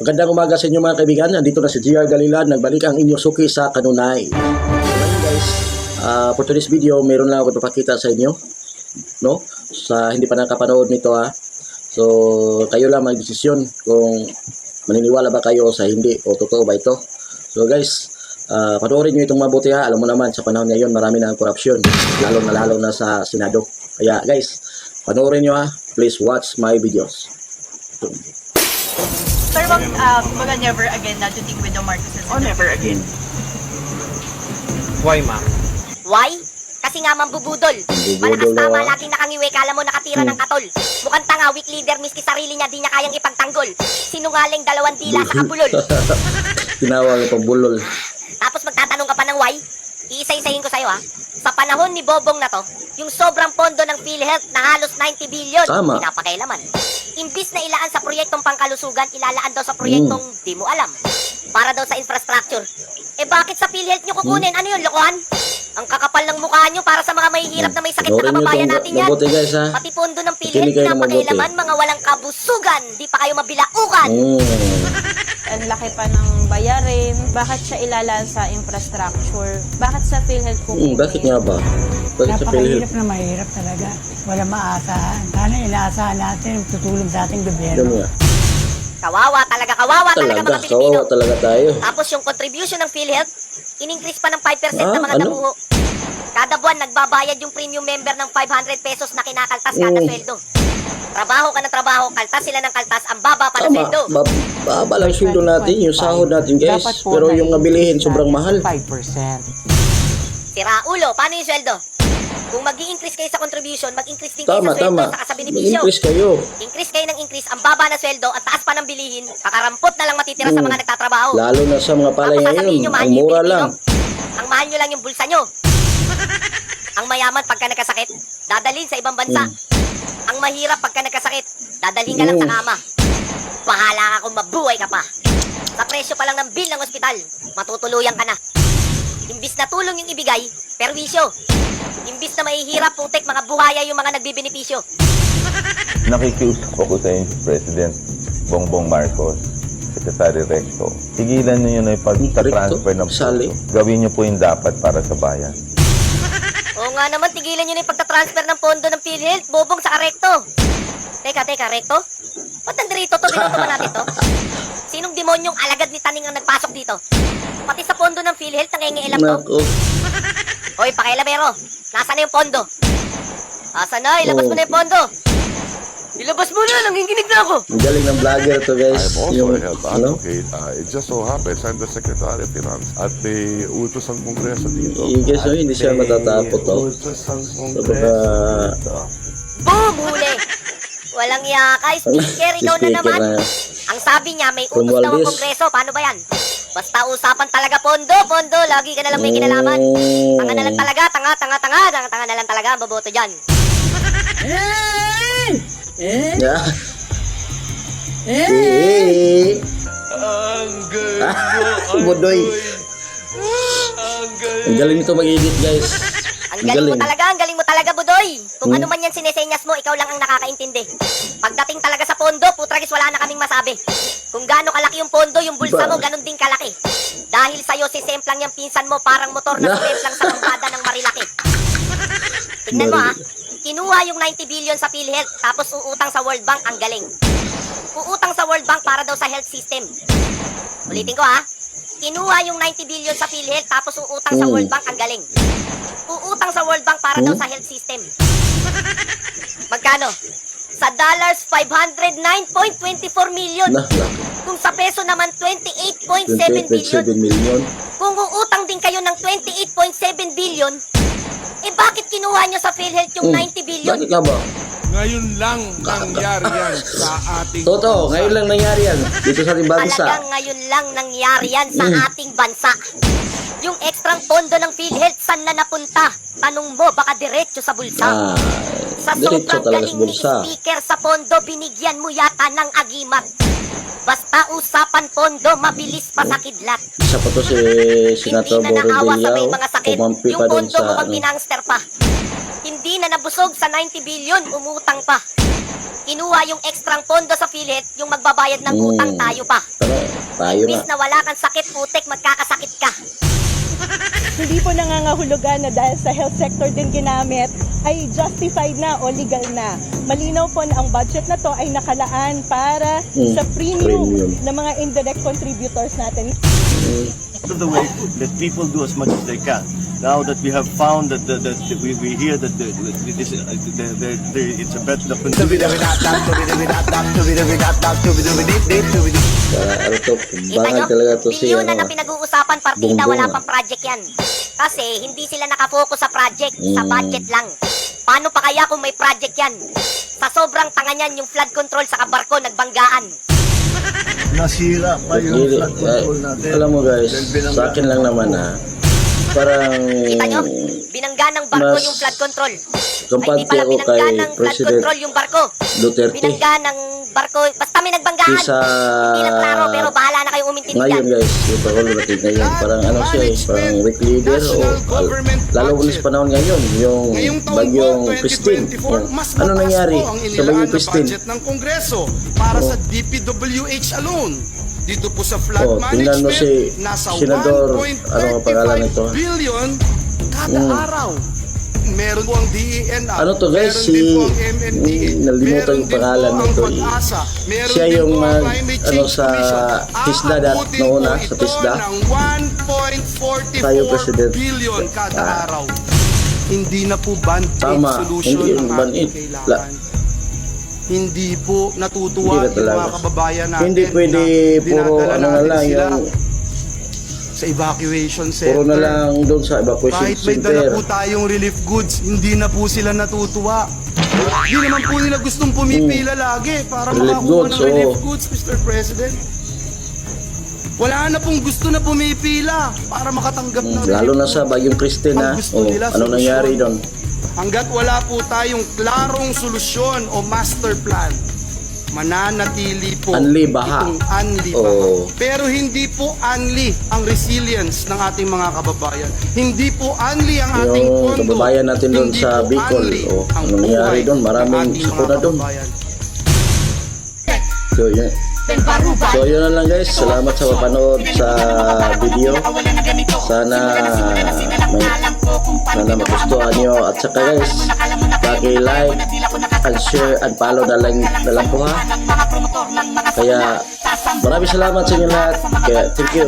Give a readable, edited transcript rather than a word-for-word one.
Magandang umaga sa inyo mga kaibigan. Nandito na si GR Galilan. Nagbalik ang inyong suki sa kanunay. So, ngayon guys, for today's video, meron lang ako ipapakita sa inyo. No? Sa hindi pa nakapanood nito ha. So, kayo lang magdesisyon kung maniniwala ba kayo sa hindi o totoo ba ito. So guys, panoorin nyo itong mabuti ha. Alam mo naman, sa panahon ngayon, marami na ang korupsyon. Lalo na sa Senado. Kaya guys, panoorin nyo ha. Please watch my videos. Sir, mga never again na to think with the Marcoses. Oh, never again. Why, ma'am? Why? Kasi nga mambubudol. Malakas tama, laging nakangiwi, kala mo nakatira ng katol. Mukhang tanga, weak leader, miski sarili niya, di niya kayang ipagtanggol. Sinungaling, dalawang dila sa kabulol. Tinawag pang bulol. Tapos magtatanong ka pa ng why? Iisa-isahin ko sa'yo ha. Sa panahon ni Bobong na to, yung sobrang pondo ng PhilHealth na halos 90 billion, Tama. pinapakailaman. Imbis na ilaan sa proyektong pangkalusugan, ilalaan daw sa proyektong di mo alam. Para daw sa infrastructure. Eh bakit sa PhilHealth nyo kukunin? Ano yun, lokohan? Ang kakapal ng mukha nyo para sa mga mahihirap na may sakit na kababayan natin yan. Mabuti guys ha. Pati pondo ng Kikinig PhilHealth, kayo ng pinapakailaman, mga walang kabusugan. Di pa kayo mabilaukan. Ang laki pa ng bayarin. Bakit siya ilalaan sa infrastructure? Bakit sa PhilHealth kukunin? Bakit nga ba? Bakit sa Napakahirap PhilHealth? na mahirap talaga. Wala maasahan. Sana inaasahan natin tutulong sa ating gobyerno. Ganun nga. Kawawa talaga mga Talaga, Pilipino. kawawa talaga tayo. Tapos yung contribution ng PhilHealth, in-increase pa ng 5% ng mga ano? damuho. Kada buwan, nagbabayad yung premium member ng 500 pesos na kinakaltas kada sweldo. Trabaho ka ng trabaho, kaltas sila ng kaltas, ang baba pa ng Tama, sweldo. baba lang sweldo natin, yung sahod natin guys. Pero yung nabilihin sobrang mahal. 5%. Sira ulo, paano yung sweldo? Kung mag-i-increase kayo sa contribution, mag-increase din kayo Tama, sa sweldo, tama. saka sa benepisyo. Mag-increase kayo. Increase kayo ng increase, ang baba na sweldo, at taas pa ng bilihin, kakarampot na lang matitira sa mga nagtatrabaho. Lalo na sa mga palay Tapos sasabihin ngayon, nyo, mahal ang nyo yung mura Pilipino. lang. Ang mahal nyo lang yung bulsa nyo. Ang mayaman pagka nagkasakit, dadalhin sa ibang bansa. Ang mahirap pagka nagkasakit, dadalhin ka lang sa kama. Bahala ka kung mabuhay ka pa. Sa presyo pa lang ng bill ng ospital, matutuluyan ka na. Imbis na tulong yung ibigay, perwisyo. Imbis na mahihirap, putek, mga buhaya yung mga nagbibenepisyo. Nakikiusap ako sa inyo, President Bongbong Marcos, Secretary Recto. Tigilan niyo na yung pagta-transfer ng Sali. pondo. Gawin niyo po yung dapat para sa bayan. Oo nga naman, tigilan nyo na yung pagtatransfer ng pondo ng PhilHealth, bobong sa Recto. Teka, Recto? Ba't nandito to? Binoto ba natin to? Sinong demonyong alagad ni Taning ang nagpasok dito? Pati sa pondo ng PhilHealth, nangingialam to. Nako. Hoy, pakailamero, nasaan na yung pondo? Asa na? Ilabas mo na yung pondo. Ilabas mo na, nanginginig na ako. Ang galing ng vlogger to guys. I'm also Yung, a health ano? advocate. It just so happens I'm the Secretary of Finance at may utos ang Kongreso dito. Yung guys, no, hindi siya matatapot to. So baka... Boom! Huli! Walang yaka, speaker, ikaw na naman. Ang sabi niya, may utos daw ang Romualdez. Kongreso. Paano ba yan? Basta usapan talaga pondo. Lagi ka na lang may kinalaman. Tanga na lang talaga, tanga na lang talaga, baboto dyan. Yeah. Eh. Budoy. Ang galing nito mag-edit guys. Ang galing mo talaga, Budoy. Kung ano man yan sinesenyas mo, ikaw lang ang nakakaintindi. Pagdating talaga sa pondo, putragis wala na kaming masabi. Kung gaano kalaki yung pondo, yung bulsa mo, ganun din kalaki. Dahil sa'yo, sisemplang yung pinsan mo, parang motor na sisemplang sa kumpada ng Marilaki. Tignan mo ha, kinuha yung 90 billion sa PhilHealth, tapos uutang sa World Bank, ang galing. Uutang sa World Bank para daw sa health system. Ulitin ko ha, kinuha yung 90 billion sa PhilHealth, tapos uutang sa World Bank, ang galing. Uutang sa World Bank para daw sa health system. Magkano? Sa dollars, 509.24 million. Kung sa peso naman, 28.7 billion. 28.7 million. Kung uutang din kayo ng 28.7 billion, eh bakit kinuha nyo sa PhilHealth yung 90 billion? Bakit nga ba? Ngayon lang nangyari yan sa ating Totoo, ngayon lang nangyari yan. Dito sa ating bansa. Talagang ngayon lang nangyari yan sa ating bansa. Yung ekstrang pondo ng PhilHealth, saan na napunta? Tanong mo, baka diretso sa bulsa. Sa diretso sobrang talaga galing sa ni bulsa. speaker sa pondo, binigyan mo yata ng agimat. Basta usapan pondo, mabilis pa sa kidlat. Isa pa to si Senator Hindi na naawa sa may Borodillao. mga sakit. Kumampi Yung pa dun pondo sa mo pag ano. binangster pa. Hindi Hindi na nabusog sa 90 billion, umutang pa. Kinuha yung ekstrang pondo sa PhilHealth, yung magbabayad ng utang tayo pa. Tayo na. Bis na wala kang sakit, putek, magkakasakit ka. Hindi po nangangahulugan na dahil sa health sector din ginamit ay justified na o legal na. Malinaw po na ang budget na to ay nakalaan para sa premium ng mga indirect contributors natin. Of the way that people do as much as they can. Now that we have found that, we hear that it's a better Ano to, Kita bangal nyo, talaga to si bilyon na ano. na pinag-uusapan, partida, Bongbong, wala ah. pang project yan. Kasi hindi sila nakafocus sa project, sa budget lang. Paano pa kaya kung may project yan? Sa sobrang tanga niyan, yung flood control sa barko nagbanggaan. nasira pa yung Really, flood control natin. alam mo guys, sa akin lang naman parang Kita nyo, binangga ng barko Mas yung flood control. kampante Ay, di pala ako binangga kay ng flood President control yung barko. Duterte. Binangga ng barko, basta may nagbanggaan. Kisa Hindi lang klaro, pero bahala na kayong umintindi ngayon dyan. guys, yung Pakulo natin ngayon, parang ano siya parang weak leader o lalo ko sa panahon ngayon, yung bagyong Christine. Ano nangyari sa bagyong Christine? budget ng Kongreso para sa DPWH alone. Dito po sa flood tingnan mo management, si nasa Senador, ano ang pangalan nito? 1.35 billion kada araw. Meron po ang DENR. Ano to guys, meron din po ang MMDA, nalimutan meron yung din pangalan po ang nito. Pag-asa, meron Siya din yung po ang mag, Climate ano Change sa Commission. TISDA Aabutin noon po sa ito TISDA. ng Tayo, 1.44 President. billion kada araw. Hindi na po band-aid Tama, solution hindi yung ang band-aid. ating kailangan. Hindi po natutuwa Hindi na yung talaga. mga kababayan natin. Hindi pwede na puro dinadala ano na natin lang sila yung sa evacuation center. puro na lang doon sa evacuation Kahit may dala center. po tayong relief goods, hindi na po sila natutuwa. Hindi naman po nila gustong pumipila lagi para Relief makakuha goods, ng relief oo. goods, Mr. President. Wala na pong gusto na pumipila para makatanggap ng Lalo relief na sa bagyong Christine Ang ha. gusto nila, Ano solusyon. nangyari doon? Hanggat wala po tayong klarong solusyon o master plan, mananatili po Unli baha. itong unli Oo. baha. Pero hindi po unli ang resilience ng ating mga kababayan. Hindi po unli ang ating Yung pondo. kababayan natin doon Hindi sa po Bicol, unli o, ang ano nangyari buhay doon? ng Maraming ating sakuna mga doon. kababayan. So yun na lang guys, salamat sa mapanood sa video. Sana magustuhan nyo. At saka guys, paki-like and share and follow na lang po ha. Kaya maraming salamat sa inyo lahat. Kaya thank you.